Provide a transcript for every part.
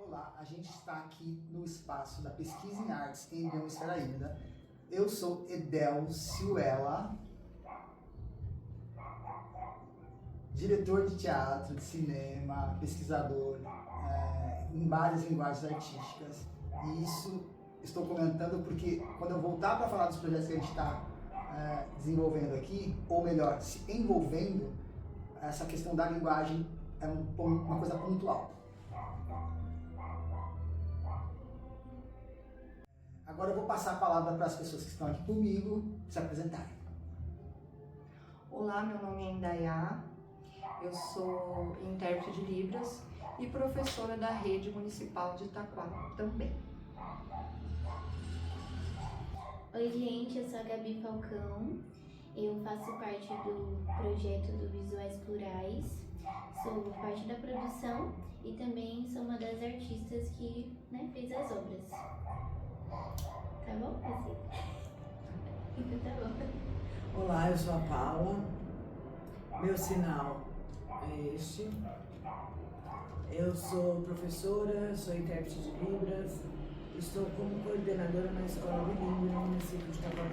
Olá, a gente está aqui no espaço da Pesquisa em Artes em Biosfera Híbrida. Eu sou Edel Ciuela, diretor de teatro, de cinema, pesquisador em várias linguagens artísticas. E isso estou comentando porque quando eu voltar para falar dos projetos que a gente está desenvolvendo aqui, ou melhor, se envolvendo, essa questão da linguagem é uma coisa pontual. Agora eu vou passar a palavra para as pessoas que estão aqui comigo se apresentarem. Olá, meu nome é Indaiá, eu sou intérprete de Libras e professora da Rede Municipal de Itaquá também. Oi gente, eu sou a Gabi Falcão, eu faço parte do projeto do Visuais Plurais, sou parte da produção e também sou uma das artistas que fez as obras. Tá bom? Então tá bom. Olá, eu sou a Paula, meu sinal é este. Eu sou professora, sou intérprete de Libras, estou como coordenadora na Escola Bilíngue no município de Itaquá.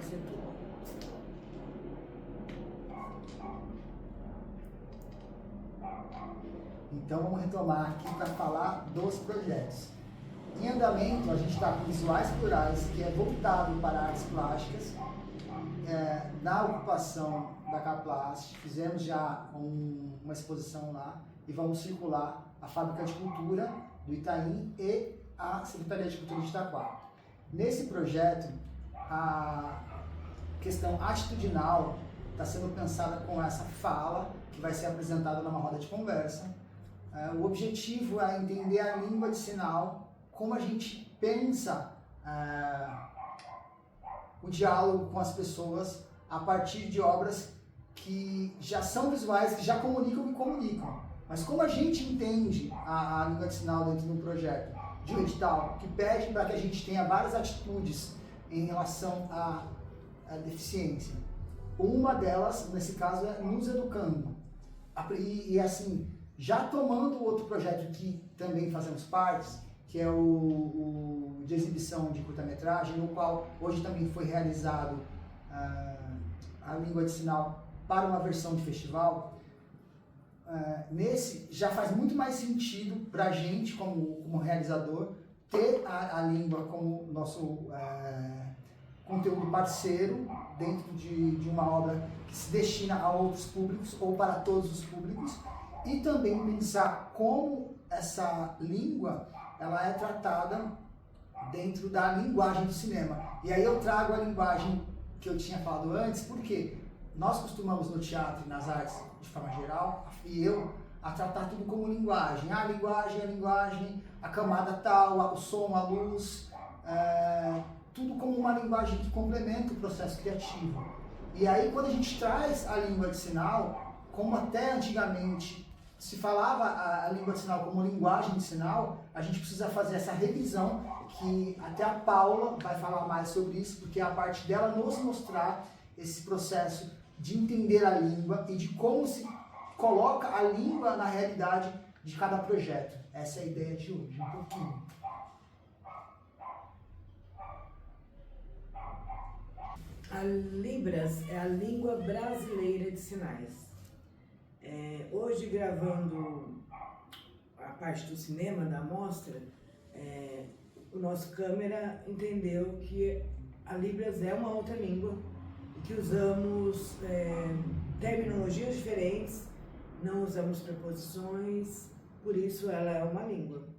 Então vamos retomar aqui para falar dos projetos. Em andamento, a gente está com Visuais Plurais, que é voltado para artes plásticas. Na ocupação da Caplast, fizemos já uma exposição lá e vamos circular a Fábrica de Cultura do Itaim e a Secretaria de Cultura de Itaquá. Nesse projeto, a questão atitudinal está sendo pensada com essa fala que vai ser apresentada numa roda de conversa. O objetivo é entender a língua de sinal, como a gente pensa o diálogo com as pessoas a partir de obras que já são visuais, que já comunicam e comunicam. Mas como a gente entende a língua de sinal dentro de um projeto, de um edital, que pede para que a gente tenha várias atitudes em relação à deficiência. Uma delas, nesse caso, é nos educando. E assim, já tomando outro projeto que também fazemos parte, que é o de exibição de curta-metragem, no qual hoje também foi realizado a língua de sinal para uma versão de festival. Nesse já faz muito mais sentido para a gente, como realizador, ter a língua como nosso conteúdo parceiro dentro de uma obra que se destina a outros públicos ou para todos os públicos, e também pensar como essa língua ela é tratada dentro da linguagem do cinema. E aí eu trago a linguagem que eu tinha falado antes, porque nós costumamos no teatro e nas artes de forma geral, e eu, a tratar tudo como linguagem. A linguagem, a camada tal, o som, a luz, tudo como uma linguagem que complementa o processo criativo. E aí quando a gente traz a língua de sinal, como até antigamente se falava a língua de sinal como linguagem de sinal, a gente precisa fazer essa revisão, que até a Paula vai falar mais sobre isso, porque é a parte dela nos mostrar esse processo de entender a língua e de como se coloca a língua na realidade de cada projeto. Essa é a ideia de hoje, um pouquinho. A Libras é a língua brasileira de sinais. Hoje, gravando a parte do cinema da mostra, o nosso câmera entendeu que a Libras é uma outra língua e que usamos terminologias diferentes, não usamos preposições, por isso ela é uma língua.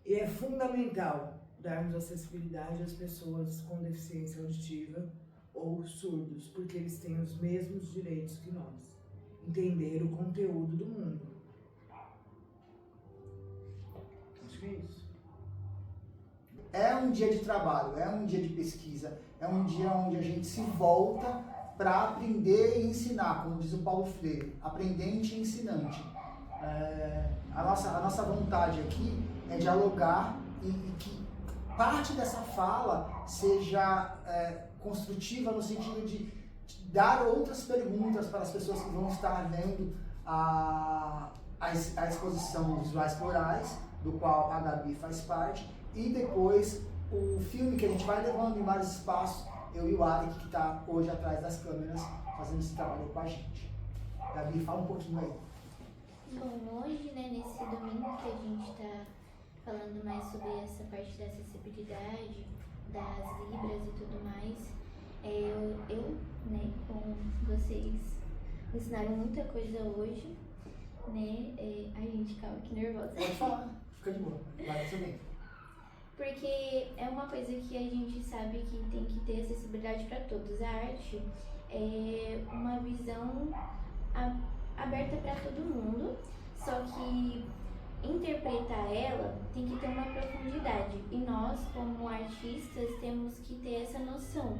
E é fundamental darmos acessibilidade às pessoas com deficiência auditiva ou surdos, porque eles têm os mesmos direitos que nós. Entender o conteúdo do mundo. Acho que é isso. É um dia de trabalho, é um dia de pesquisa, é um dia onde a gente se volta para aprender e ensinar, como diz o Paulo Freire, aprendente e ensinante. A nossa vontade aqui é dialogar e que parte dessa fala seja construtiva no sentido de dar outras perguntas para as pessoas que vão estar vendo a exposição Visuais Plurais, do qual a Gabi faz parte, e depois o filme que a gente vai levando em vários espaços, eu e o Alec, que está hoje atrás das câmeras, fazendo esse trabalho com a gente. Gabi, fala um pouquinho aí. Bom, hoje, né, nesse domingo que a gente está falando mais sobre essa parte da acessibilidade, das libras e tudo mais, eu, né, com vocês, me ensinaram muita coisa hoje, né, ai gente, calma, que nervosa. Pode falar, fica de boa, vai tudo bem. Porque é uma coisa que a gente sabe que tem que ter acessibilidade para todos. A arte é uma visão aberta para todo mundo, só que interpretar ela tem que ter uma profundidade. E nós, como artistas, temos que ter essa noção,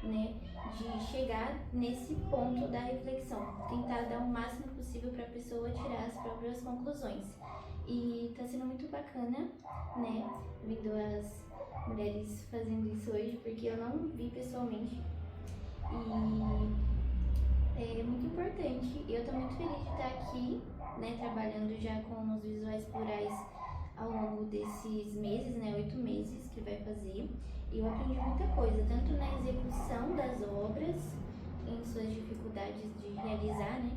né, de chegar nesse ponto da reflexão, tentar dar o máximo possível para a pessoa tirar as próprias conclusões. E tá sendo muito bacana, né, vendo as mulheres fazendo isso hoje, porque eu não vi pessoalmente. E é muito importante. Eu tô muito feliz de estar aqui, né, trabalhando já com os visuais plurais ao longo desses meses, né, 8 meses que vai fazer. E eu aprendi muita coisa, tanto na execução das obras, em suas dificuldades de realizar, né,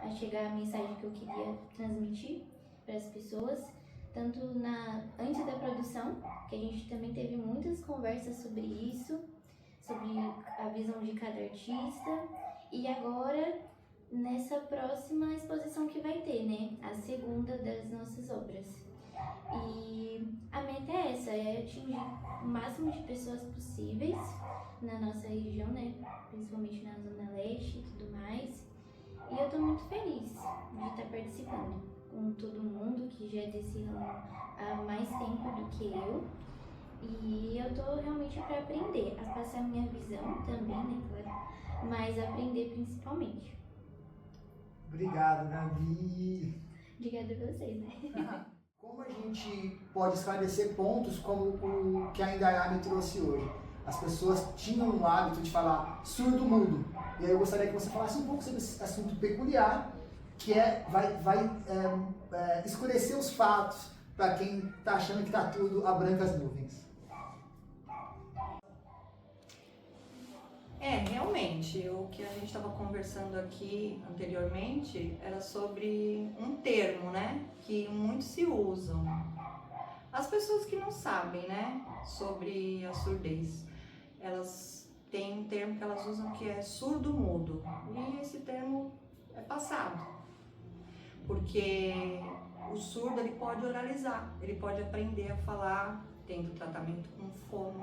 a chegar a mensagem que eu queria transmitir para as pessoas, tanto antes da produção, que a gente também teve muitas conversas sobre isso, sobre a visão de cada artista, e agora nessa próxima exposição que vai ter, né, a segunda das nossas obras. E a meta é essa, é atingir o máximo de pessoas possíveis na nossa região, né, principalmente na Zona Leste e tudo mais, e eu tô muito feliz de estar participando com todo mundo que já é desse ramo há mais tempo do que eu, e eu tô realmente para aprender, a passar minha visão também, né, claro, mas aprender principalmente. Obrigado, Gabi. Obrigada a vocês, né? Como a gente pode esclarecer pontos como o que a Indaiá me trouxe hoje? As pessoas tinham o hábito de falar surdo-mudo, e aí eu gostaria que você falasse um pouco sobre esse assunto peculiar, que vai escurecer os fatos para quem está achando que está tudo a brancas nuvens. Realmente, o que a gente estava conversando aqui anteriormente era sobre um termo, né, que muitos se usam. As pessoas que não sabem, né, sobre a surdez, elas têm um termo que elas usam que é surdo-mudo, e esse termo é passado, porque o surdo ele pode oralizar, ele pode aprender a falar, tendo tratamento com fono,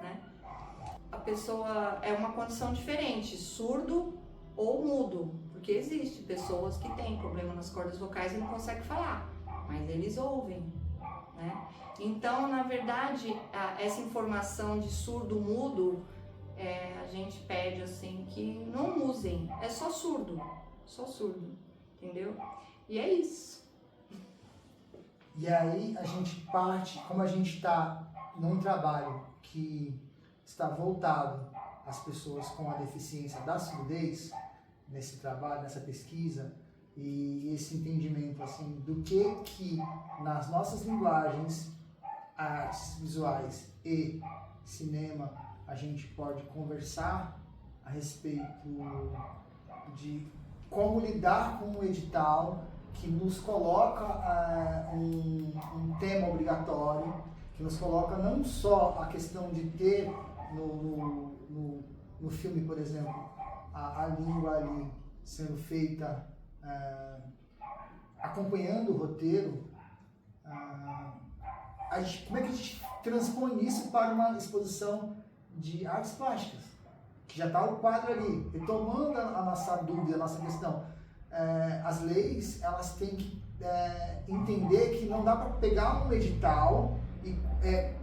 né? A pessoa é uma condição diferente, surdo ou mudo, porque existe pessoas que têm problema nas cordas vocais e não conseguem falar, mas eles ouvem, né? Então, na verdade, essa informação de surdo-mudo, a gente pede assim que não usem, é só surdo, entendeu? E é isso. E aí a gente parte, como a gente está num trabalho que está voltado às pessoas com a deficiência da surdez, nesse trabalho, nessa pesquisa, e esse entendimento assim, do que nas nossas linguagens, artes visuais e cinema, a gente pode conversar a respeito de como lidar com um edital que nos coloca um tema obrigatório, que nos coloca não só a questão de ter no filme, por exemplo, a língua ali sendo feita acompanhando o roteiro, como é que a gente transpõe isso para uma exposição de artes plásticas? Que já está o quadro ali, retomando a nossa dúvida, a nossa questão. As leis, elas têm que entender que não dá para pegar um edital e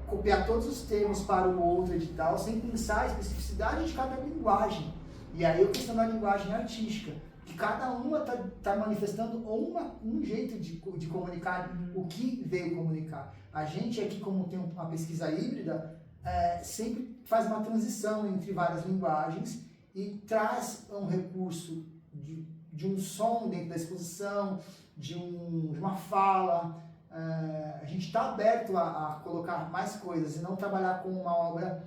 copiar todos os termos para o outro edital sem pensar a especificidade de cada linguagem. E aí eu questão da linguagem artística, que cada uma está manifestando um jeito de comunicar o que veio comunicar. A gente aqui, como tem uma pesquisa híbrida, sempre faz uma transição entre várias linguagens e traz um recurso de um som dentro da exposição, de uma fala, a gente está aberto a colocar mais coisas e não trabalhar com uma obra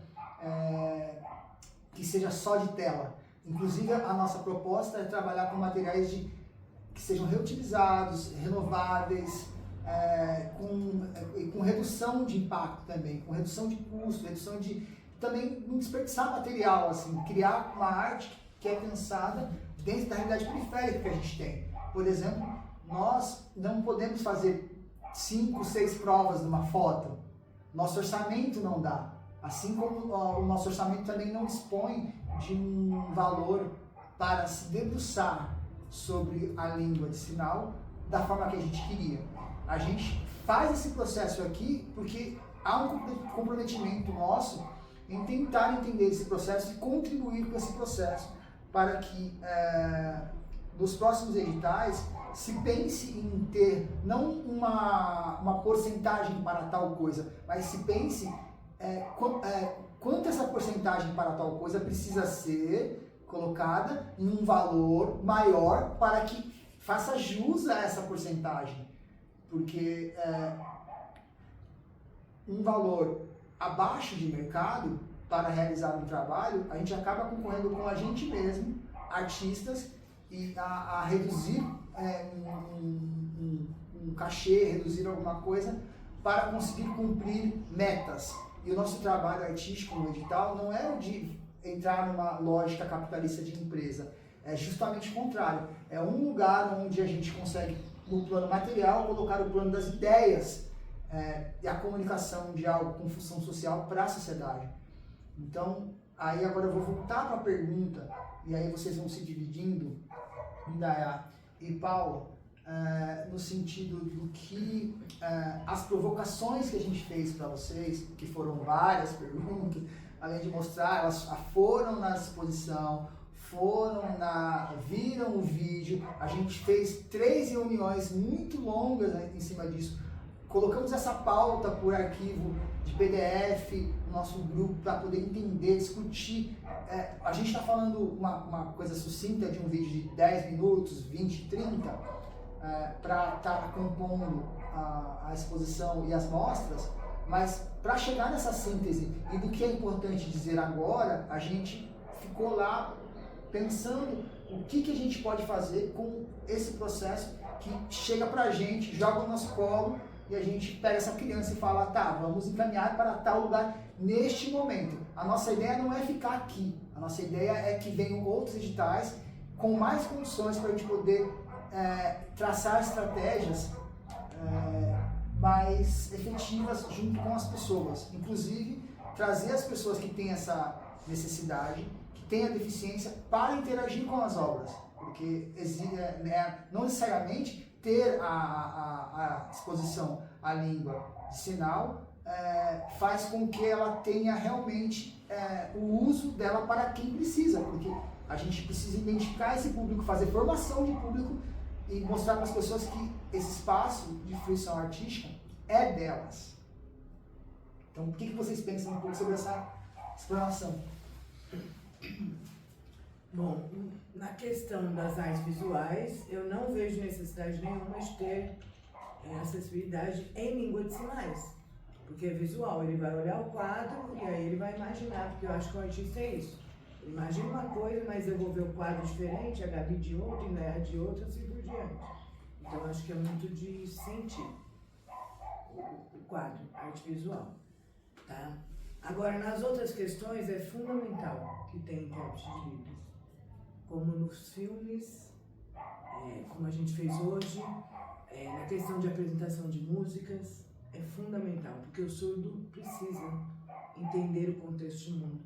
que seja só de tela. Inclusive, a nossa proposta é trabalhar com materiais que sejam reutilizados, renováveis, com redução de impacto também, com redução de custo, redução de... Também não desperdiçar material, assim, criar uma arte que é pensada dentro da realidade periférica que a gente tem. Por exemplo, nós não podemos fazer 5, 6 provas numa foto. Nosso orçamento não dá. Assim como o nosso orçamento também não dispõe de um valor para se debruçar sobre a língua de sinal da forma que a gente queria. A gente faz esse processo aqui porque há um comprometimento nosso em tentar entender esse processo e contribuir com esse processo para que nos próximos editais se pense em ter não uma porcentagem para tal coisa, mas se pense quanto essa porcentagem para tal coisa precisa ser colocada em um valor maior para que faça jus a essa porcentagem. Porque um valor abaixo de mercado para realizar um trabalho, a gente acaba concorrendo com a gente mesmo, artistas, e a reduzir um cachê, reduzir alguma coisa para conseguir cumprir metas. E o nosso trabalho artístico no edital não é o de entrar numa lógica capitalista de empresa, é justamente o contrário. É um lugar onde a gente consegue, no plano material, colocar o plano das ideias e a comunicação de algo com função social para a sociedade. Então, aí agora eu vou voltar para a pergunta, e aí vocês vão se dividindo, Indaiá e Paulo, no sentido do que as provocações que a gente fez para vocês, que foram várias perguntas, além de mostrar, elas foram na exposição, viram o vídeo, a gente fez 3 reuniões muito longas em cima disso, colocamos essa pauta por arquivo de PDF no nosso grupo para poder entender, discutir. A gente está falando uma coisa sucinta de um vídeo de 10 minutos, 20, 30, para estar compondo a exposição e as mostras, mas para chegar nessa síntese e do que é importante dizer agora, a gente ficou lá pensando o que a gente pode fazer com esse processo que chega para a gente, joga no nosso colo e a gente pega essa criança e fala, tá, vamos encaminhar para tal lugar neste momento. A nossa ideia não é ficar aqui, a nossa ideia é que venham outros editais com mais condições para a gente poder traçar estratégias mais efetivas junto com as pessoas. Inclusive, trazer as pessoas que têm essa necessidade, que têm a deficiência, para interagir com as obras. Porque não necessariamente ter a exposição à língua de sinal faz com que ela tenha realmente o uso dela para quem precisa, porque a gente precisa identificar esse público, fazer formação de público e mostrar para as pessoas que esse espaço de fruição artística é delas. Então, o que vocês pensam um pouco sobre essa explanação? Bom, na questão das artes visuais, eu não vejo necessidade nenhuma de ter acessibilidade em língua de sinais, porque é visual, ele vai olhar o quadro e aí ele vai imaginar, porque eu acho que o artista é isso. Ele imagina uma coisa, mas eu vou ver o quadro diferente, a Gabi de outra, Indaiá de outra, assim por diante. Então, eu acho que é muito de sentir o quadro, arte visual, tá? Agora, nas outras questões, é fundamental que tenha intérprete de Libras, como nos filmes, como a gente fez hoje, na questão de apresentação de músicas, é fundamental, porque o surdo precisa entender o contexto de mundo.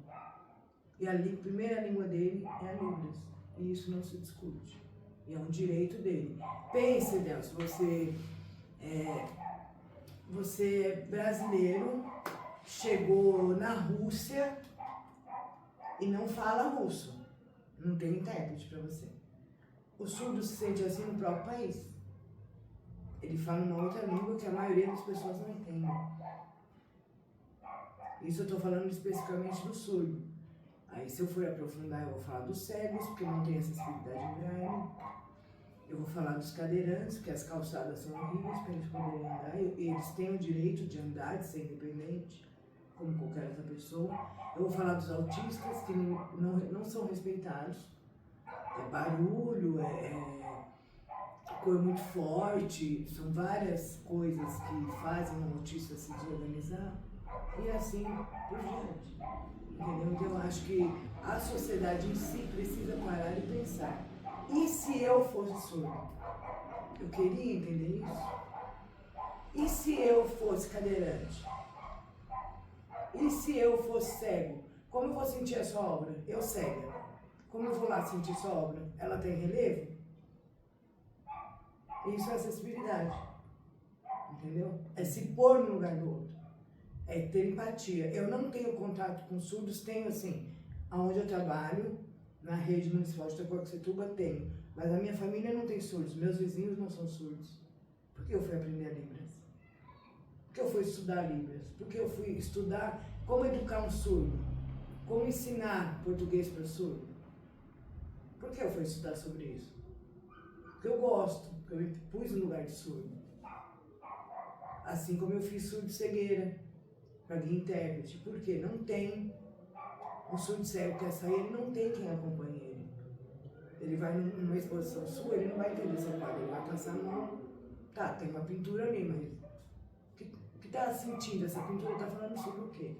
E a primeira língua dele é a Libras, e isso não se discute, e é um direito dele. Pense, Deus, você é brasileiro, chegou na Rússia e não fala russo, não tem intérprete para você. O surdo se sente assim no próprio país. Ele fala uma outra língua que a maioria das pessoas não entende. Isso eu estou falando especificamente do surdo. Aí, se eu for aprofundar, eu vou falar dos cegos, porque não tem acessibilidade em braille. Eu vou falar dos cadeirantes, porque as calçadas são horríveis para eles poderem andar. Eles têm o direito de andar, de ser independente, como qualquer outra pessoa. Eu vou falar dos autistas, que não são respeitados. É barulho, cor muito forte, são várias coisas que fazem o autista se desorganizar. E assim por diante. Entendeu? Então eu acho que a sociedade em si precisa parar e pensar. E se eu fosse surdo? Eu queria entender isso. E se eu fosse cadeirante? E se eu fosse cego? Como eu vou sentir essa obra? Eu cega. Como eu vou lá sentir essa obra? Ela tem relevo? Isso é acessibilidade. Entendeu? É se pôr no lugar do outro. É ter empatia. Eu não tenho contato com surdos, tenho assim, aonde eu trabalho, na rede municipal de Itacoaxetuba, tenho. Mas a minha família não tem surdos, meus vizinhos não são surdos. Por que eu fui aprender Libras? Por que eu fui estudar Libras? Por que eu fui estudar como educar um surdo? Como ensinar português para surdo? Por que eu fui estudar sobre isso? Porque eu gosto, porque eu me pus no lugar de surdo. Assim como eu fiz surdo cegueira, para guia intérprete. Por quê? Não tem. O surdo cego quer sair, ele não tem quem acompanhe ele. Ele vai numa exposição sua, ele não vai entender seu quadro, ele vai passar no... Tá, tem uma pintura ali, mas... O que tá sentindo? Essa pintura tá falando sobre o quê?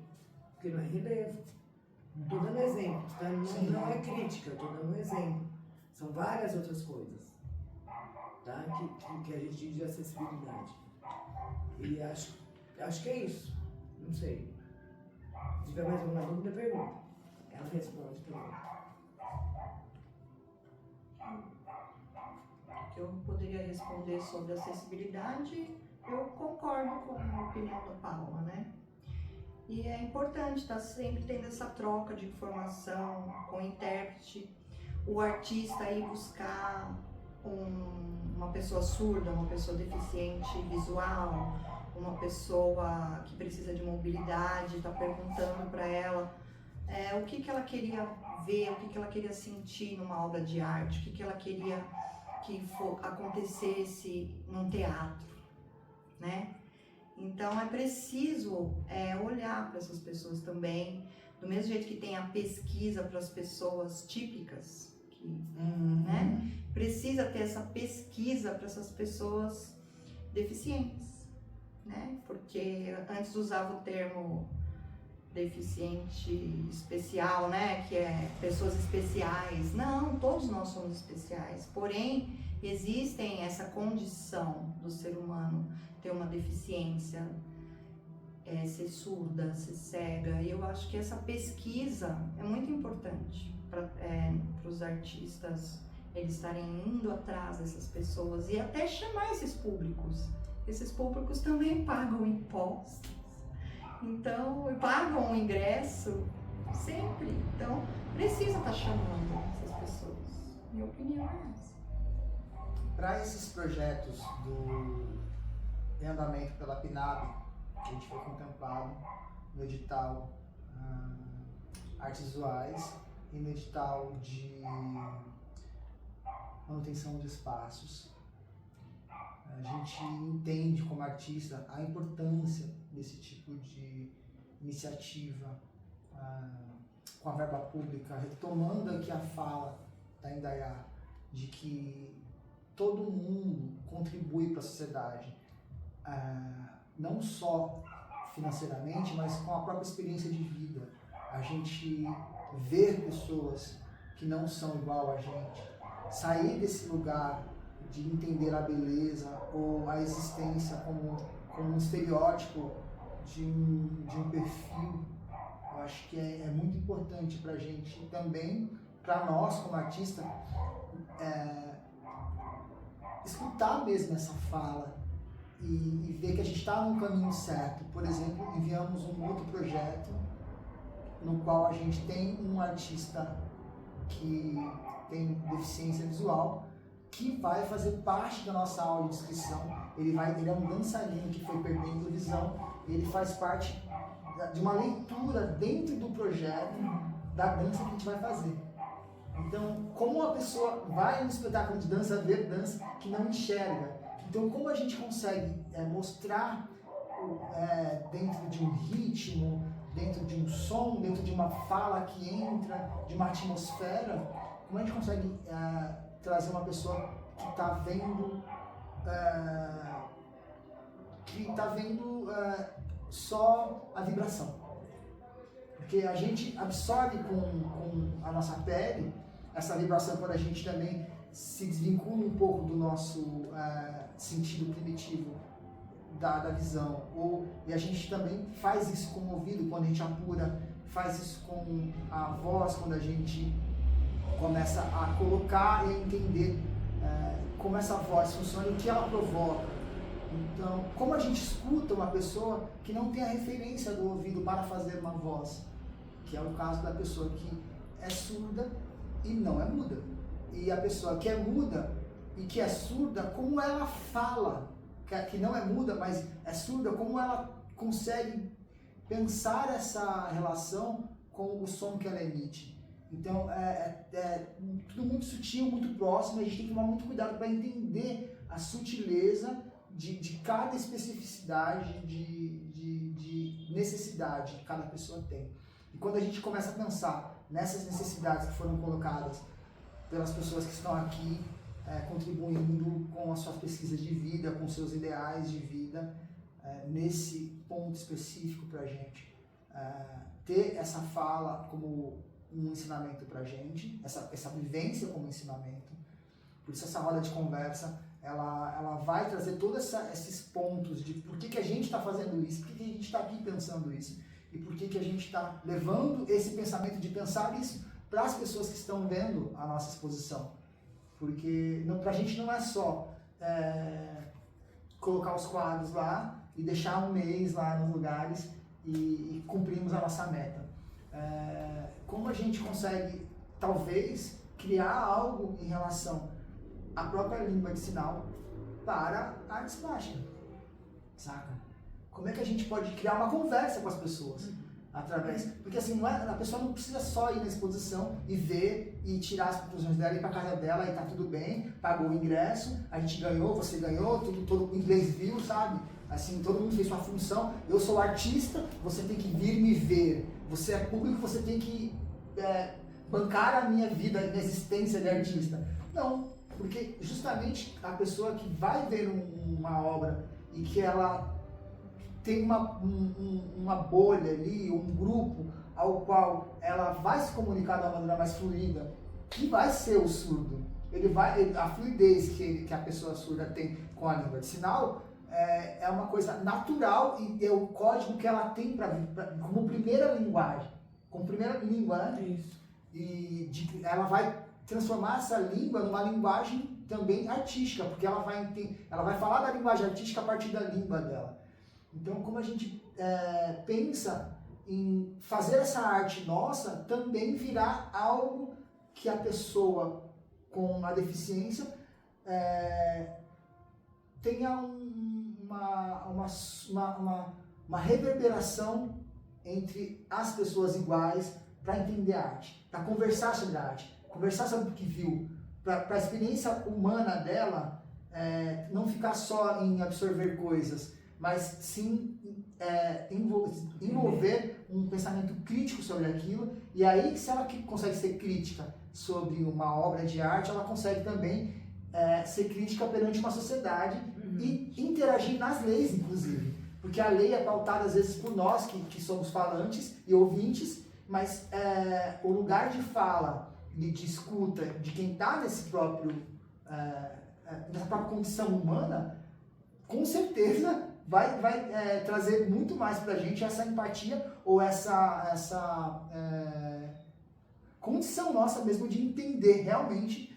Porque não é relevo. Estou dando exemplos, tá? Não é crítica, estou dando um exemplo. São várias outras coisas, tá? Que a gente diz de acessibilidade. E acho que é isso. Não sei. Se tiver mais alguma dúvida, pergunta. Ela responde também. Que eu poderia responder sobre acessibilidade, eu concordo com a opinião da Paula, né? E é importante estar sempre tendo essa troca de informação com o intérprete, o artista ir buscar uma pessoa surda, uma pessoa deficiente visual, uma pessoa que precisa de mobilidade, está perguntando para ela o que ela queria ver, o que ela queria sentir numa obra de arte, o que ela queria que acontecesse num teatro, né? Então é preciso olhar para essas pessoas também, do mesmo jeito que tem a pesquisa para as pessoas típicas, né? Precisa ter essa pesquisa para essas pessoas deficientes, né? Porque antes usava o termo deficiente especial, né? Que é pessoas especiais. Não, todos nós somos especiais. Porém, existem essa condição do ser humano ter uma deficiência, ser surda, ser cega. E eu acho que essa pesquisa é muito importante para os artistas eles estarem indo atrás dessas pessoas e até chamar esses públicos. Esses públicos também pagam impostos, então pagam o ingresso sempre. Então precisa estar chamando essas pessoas. Minha opinião é essa. Para esses projetos em andamento pela PNAB, a gente foi contemplado no edital Artes Visuais e no edital de manutenção de espaços. A gente entende como artista a importância desse tipo de iniciativa com a verba pública, retomando aqui a fala da Indaiá, de que todo mundo contribui para a sociedade, não só financeiramente, mas com a própria experiência de vida. A gente ver pessoas que não são igual a gente, sair desse lugar de entender a beleza ou a existência como um estereótipo de um perfil. Eu acho que é muito importante para a gente também, para nós como artista, escutar mesmo essa fala e ver que a gente está no caminho certo. Por exemplo, enviamos um outro projeto no qual a gente tem um artista que tem deficiência visual que vai fazer parte da nossa aula de inscrição. Ele é um dançarino que foi perdendo visão e ele faz parte de uma leitura dentro do projeto da dança que a gente vai fazer. Então, Então, como a pessoa vai no espetáculo de dança ver dança que não enxerga? Então, como a gente consegue mostrar dentro de um ritmo, dentro de um som, dentro de uma fala que entra, de uma atmosfera, como a gente consegue trazer uma pessoa que está vendo só a vibração? Porque a gente absorve com a nossa pele essa vibração quando a gente também se desvincula um pouco do nosso sentido primitivo da visão. E a gente também faz isso com o ouvido quando a gente apura, faz isso com a voz quando a gente começa a colocar e entender como essa voz funciona e o que ela provoca. Então, como a gente escuta uma pessoa que não tem a referência do ouvido para fazer uma voz, que é o caso da pessoa que é surda e não é muda. E a pessoa que é muda e que é surda, como ela fala, que não é muda, mas é surda, como ela consegue pensar essa relação com o som que ela emite. Então, é tudo muito sutil, muito próximo, a gente tem que tomar muito cuidado para entender a sutileza de cada especificidade, de necessidade que cada pessoa tem. E quando a gente começa a pensar nessas necessidades que foram colocadas pelas pessoas que estão aqui, contribuindo com as suas pesquisas de vida, com seus ideais de vida, nesse ponto específico para a gente, ter essa fala como um ensinamento para a gente, essa vivência como ensinamento. Por isso essa roda de conversa, ela vai trazer todos esses pontos de por que a gente está fazendo isso, por que a gente está aqui pensando isso, e por que a gente está levando esse pensamento de pensar isso para as pessoas que estão vendo a nossa exposição. Porque para a gente não é só colocar os quadros lá e deixar um mês lá nos lugares e cumprimos a nossa meta. Como a gente consegue, talvez, criar algo em relação à própria língua de sinal para a artes plásticas, saca? Como é que a gente pode criar uma conversa com as pessoas? Porque assim, a pessoa não precisa só ir na exposição e ver e tirar as conclusões dela, ir para casa dela e tá tudo bem, pagou o ingresso, a gente ganhou, você ganhou, todo o inglês viu, sabe? Assim, todo mundo fez sua função, eu sou artista, você tem que vir me ver, você é público, você tem que bancar a minha vida, a minha existência de artista. Não, porque justamente a pessoa que vai ver uma obra e que ela tem uma bolha ali, um grupo ao qual ela vai se comunicar de uma maneira mais fluida, que vai ser o surdo. A fluidez que a pessoa surda tem com a língua de sinal é uma coisa natural e é o código que ela tem como primeira linguagem, como primeira língua, né? Isso. E ela vai transformar essa língua numa linguagem também artística, porque ela vai falar da linguagem artística a partir da língua dela. Então, como a gente pensa em fazer essa arte nossa, também virar algo que a pessoa com a deficiência tenha uma reverberação entre as pessoas iguais para entender a arte, para conversar sobre a arte, conversar sobre o que viu, para a experiência humana dela não ficar só em absorver coisas, mas sim envolver um pensamento crítico sobre aquilo. E aí, se ela consegue ser crítica sobre uma obra de arte, ela consegue também ser crítica perante uma sociedade e interagir nas leis, inclusive. Porque a lei é pautada, às vezes, por nós, que somos falantes e ouvintes, mas o lugar de fala e de escuta de quem está nessa própria condição humana, com certeza vai trazer muito mais para a gente essa empatia ou essa condição nossa mesmo de entender realmente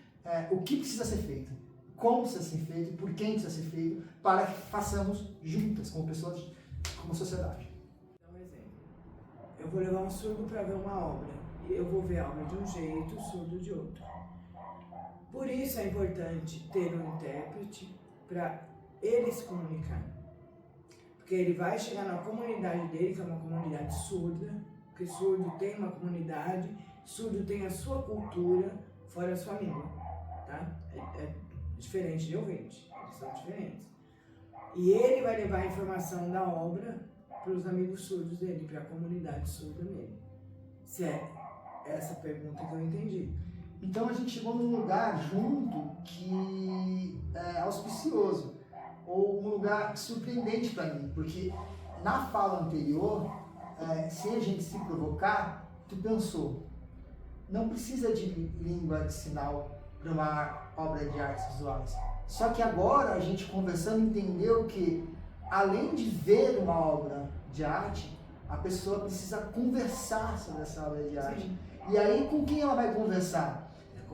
o que precisa ser feito, como precisa ser feito, por quem precisa ser feito, para que façamos juntas, como pessoas, como sociedade. Vou dar um exemplo. Eu vou levar um surdo para ver uma obra. Eu vou ver a obra de um jeito, o surdo de outro. Por isso é importante ter um intérprete para ele se comunicar. Porque ele vai chegar na comunidade dele, que é uma comunidade surda, porque surdo tem uma comunidade, surdo tem a sua cultura fora a sua língua, tá? É diferente de ouvinte, eles são diferentes. E ele vai levar a informação da obra para os amigos surdos dele, para a comunidade surda dele. Se é essa pergunta que eu entendi. Então a gente chegou num lugar junto que é auspicioso, ou um lugar surpreendente para mim, porque na fala anterior, sem a gente se provocar, tu pensou, não precisa de língua de sinal para uma obra de artes visuais. Só que agora a gente conversando entendeu que, além de ver uma obra de arte, a pessoa precisa conversar sobre essa obra de arte. Sim. E aí com quem ela vai conversar?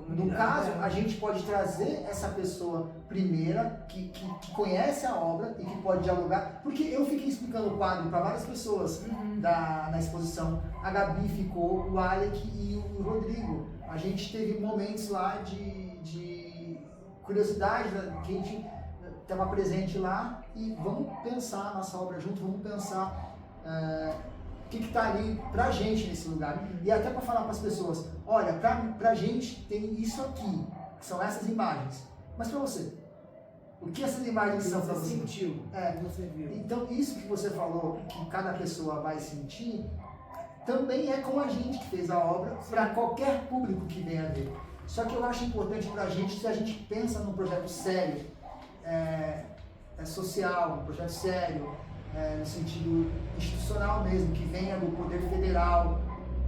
No caso, dela. a gente pode trazer essa pessoa primeira, que conhece a obra e que pode dialogar, porque eu fiquei explicando o quadro para várias pessoas na exposição. A Gabi ficou, o Alec e o Rodrigo. A gente teve momentos lá de curiosidade, que a gente estava presente lá, e vamos pensar a nossa obra junto, vamos pensar o que está ali pra gente nesse lugar. E até para falar para as pessoas, olha, pra gente tem isso aqui, que são essas imagens. Mas para você, o que essas imagens são para você? Sentiu, você viu. Então isso que você falou, que cada pessoa vai sentir, também é com a gente que fez a obra, para qualquer público que venha ver. Só que eu acho importante pra gente, se a gente pensa num projeto sério, social, um projeto sério, no sentido institucional mesmo, que venha do poder federal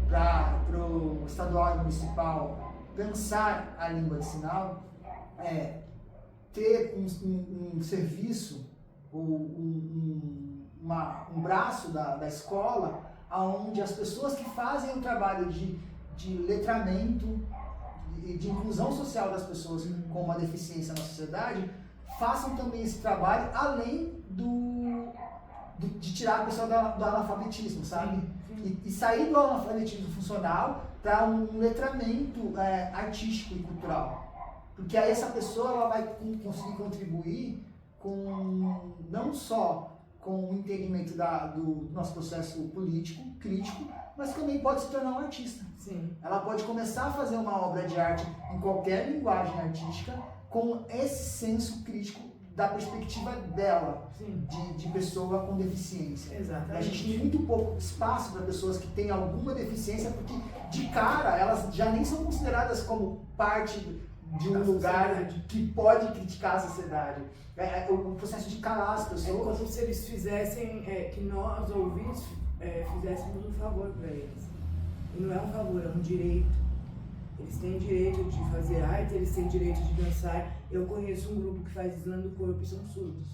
para o estadual e municipal, pensar a língua de sinal, ter um serviço ou um braço da escola onde as pessoas que fazem o trabalho de letramento e de inclusão social das pessoas com uma deficiência na sociedade façam também esse trabalho, além de tirar a pessoa do analfabetismo, sabe? E sair do analfabetismo funcional para um letramento artístico e cultural. Porque aí essa pessoa ela vai conseguir contribuir com, não só com o entendimento do nosso processo político, crítico, mas também pode se tornar um artista. Sim. Ela pode começar a fazer uma obra de arte em qualquer linguagem artística com esse senso crítico da perspectiva dela, de pessoa com deficiência. Exatamente. E a gente tem muito pouco espaço para pessoas que têm alguma deficiência, porque de cara elas já nem são consideradas como parte de um lugar que pode criticar a sociedade. O processo de calar as pessoas. É como se eles fizessem, que nós ouvintes fizéssemos um favor para eles. E não é um favor, é um direito. Eles têm direito de fazer arte, eles têm direito de dançar. Eu conheço um grupo que faz slam do corpo e são surdos.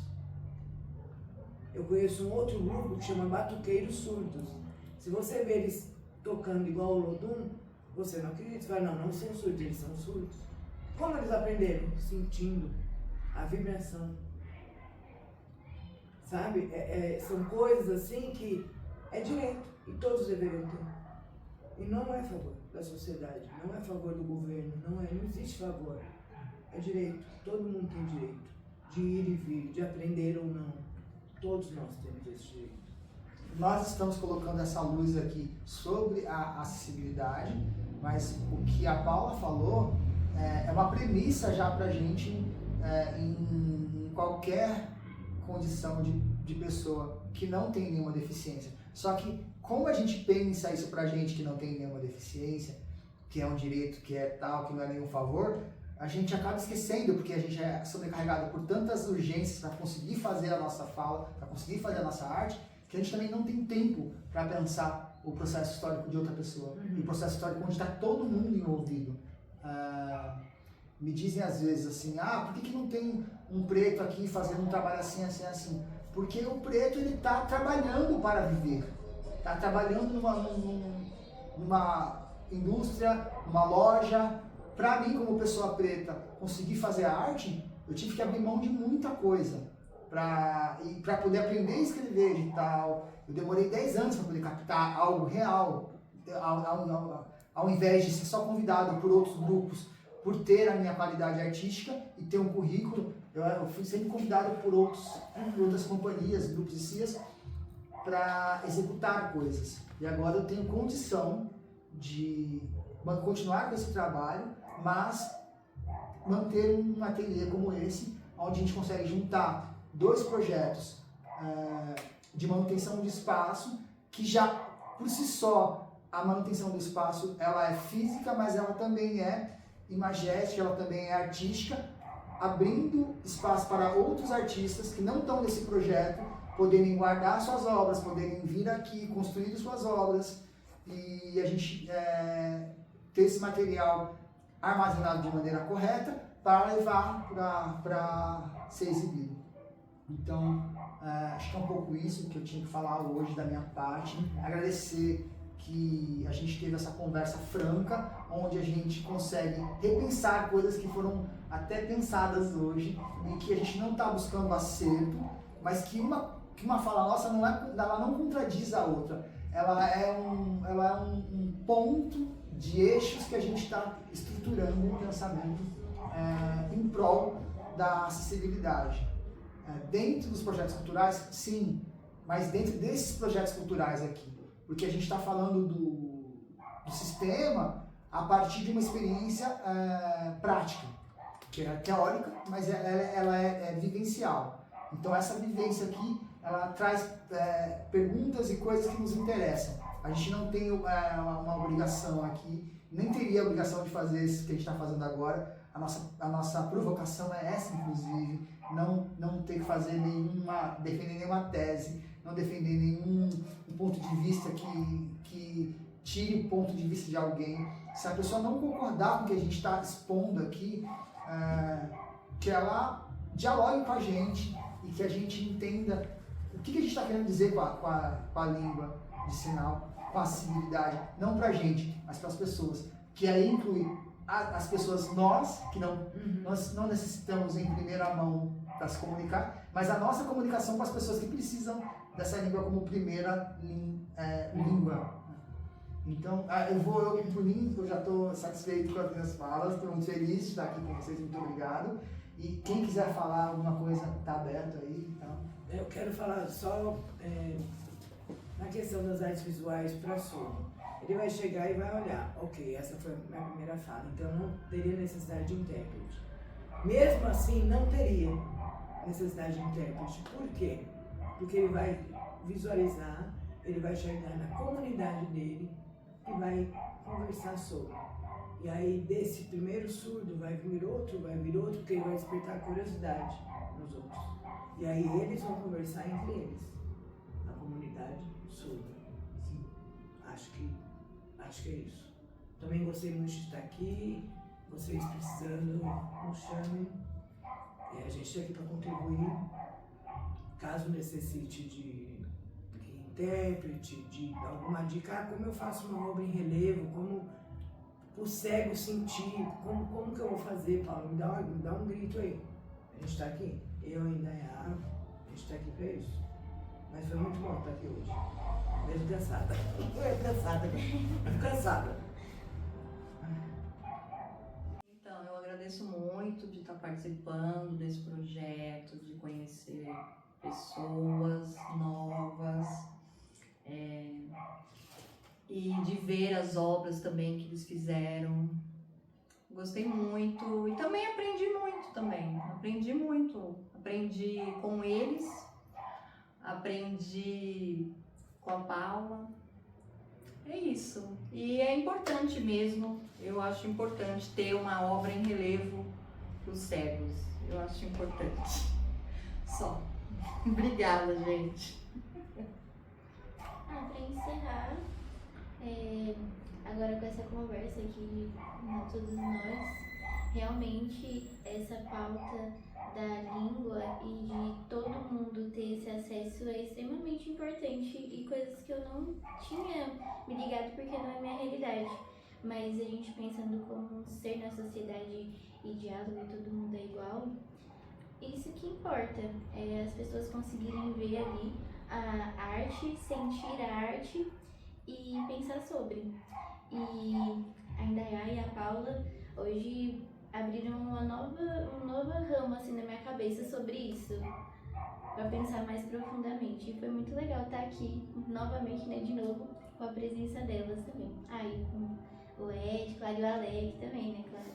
Eu conheço um outro grupo que chama Batuqueiros Surdos. Se você vê eles tocando igual o Lodum, você não acredita. Você fala, não são surdos, eles são surdos. Como eles aprenderam? Sentindo a vibração. Sabe? São coisas assim que é direito e todos deveriam ter. E não é favor da sociedade, não é favor do governo, não existe favor. É direito, todo mundo tem direito de ir e vir, de aprender ou não. Todos nós temos esse direito. Nós estamos colocando essa luz aqui sobre a acessibilidade, mas o que a Paula falou é uma premissa já pra gente em qualquer condição de pessoa que não tem nenhuma deficiência. Só que como a gente pensa isso pra gente que não tem nenhuma deficiência, que é um direito, que é tal, que não é nenhum favor, a gente acaba esquecendo, porque a gente é sobrecarregado por tantas urgências para conseguir fazer a nossa fala, para conseguir fazer a nossa arte, que a gente também não tem tempo para pensar o processo histórico de outra pessoa. E o processo histórico onde está todo mundo envolvido. Me dizem às vezes assim, por que não tem um preto aqui fazendo um trabalho assim, assim, assim? Porque o preto ele está trabalhando para viver, está trabalhando numa indústria, numa loja. Para mim, como pessoa preta, conseguir fazer arte, eu tive que abrir mão de muita coisa para poder aprender a escrever digital. Eu demorei 10 anos para poder captar algo real, ao invés de ser só convidado por outros grupos, por ter a minha qualidade artística e ter um currículo. Eu fui sempre convidado por outras companhias, grupos e CIAs, para executar coisas. E agora eu tenho condição de continuar com esse trabalho mas manter um ateliê como esse, onde a gente consegue juntar 2 projetos de manutenção de espaço, que já por si só a manutenção do espaço ela é física, mas ela também é imagética, ela também é artística, abrindo espaço para outros artistas que não estão nesse projeto poderem guardar suas obras, poderem vir aqui construir suas obras e a gente ter esse material armazenado de maneira correta para levar para ser exibido. Então, acho que é um pouco isso que eu tinha que falar hoje da minha parte. Agradecer que a gente teve essa conversa franca, onde a gente consegue repensar coisas que foram até pensadas hoje e que a gente não está buscando acerto, mas que uma fala nossa ela não contradiz a outra. Ela é um ponto de eixos que a gente está estruturando um pensamento em prol da acessibilidade. Dentro dos projetos culturais, sim, mas dentro desses projetos culturais aqui, porque a gente está falando do sistema a partir de uma experiência prática, que é teórica, mas ela é vivencial. Então essa vivência aqui, ela traz perguntas e coisas que nos interessam. A gente não tem uma obrigação aqui, nem teria a obrigação de fazer isso que a gente está fazendo agora. A nossa provocação é essa, inclusive, não ter que fazer defender nenhuma tese, não defender nenhum ponto de vista que tire o ponto de vista de alguém. Se a pessoa não concordar com o que a gente está expondo aqui, que ela dialogue com a gente e que a gente entenda o que a gente está querendo dizer com a língua de sinal, com a acessibilidade, não para a gente, mas para as pessoas, que aí inclui as pessoas, nós não necessitamos em primeira mão para se comunicar, mas a nossa comunicação com as pessoas que precisam dessa língua como primeira língua. Então, por mim, eu já estou satisfeito com as minhas falas, estou muito feliz de estar aqui com vocês, muito obrigado. E quem quiser falar alguma coisa, está aberto aí. Então. Eu quero falar só na questão das artes visuais para surdo. Ele vai chegar e vai olhar, ok, essa foi a minha primeira fala, então não teria necessidade de intérprete. Mesmo assim, não teria necessidade de intérprete. Por quê? Porque ele vai visualizar, ele vai chegar na comunidade dele e vai conversar sobre. E aí, desse primeiro surdo, vai vir outro, porque ele vai despertar curiosidade nos outros. E aí, eles vão conversar entre eles, a comunidade surda. Sim, acho que é isso. Também gostei muito de estar aqui, vocês precisando, nos chamem. A gente está aqui para contribuir, caso necessite de intérprete, de alguma dica, como eu faço uma obra em relevo, como o cego sentir, como que eu vou fazer, Paulo? Me dá um grito aí. A gente está aqui, eu ainda a gente está aqui para isso. Mas foi muito bom estar aqui hoje. Mesmo cansada. Cansada. Então, eu agradeço muito de estar participando desse projeto, de conhecer pessoas novas e de ver as obras também que eles fizeram. Gostei muito e também aprendi muito também. Aprendi com eles, aprendi com a Paula. É isso. E é importante mesmo, eu acho importante ter uma obra em relevo para os cegos. Eu acho importante. Só. Obrigada, gente. Para encerrar, agora com essa conversa aqui, todos nós, realmente essa pauta da língua e de todo mundo ter esse acesso é extremamente importante e coisas que eu não tinha me ligado porque não é minha realidade. Mas a gente pensando como um ser na sociedade e diálogo e todo mundo é igual, isso que importa, é as pessoas conseguirem ver ali a arte, sentir a arte e pensar sobre. E a Indaiá e a Paula hoje abriram um novo ramo assim na minha cabeça sobre isso, para pensar mais profundamente. E foi muito legal estar aqui novamente, né, de novo, com a presença delas também. E com poético, a do Alec também, né, claro.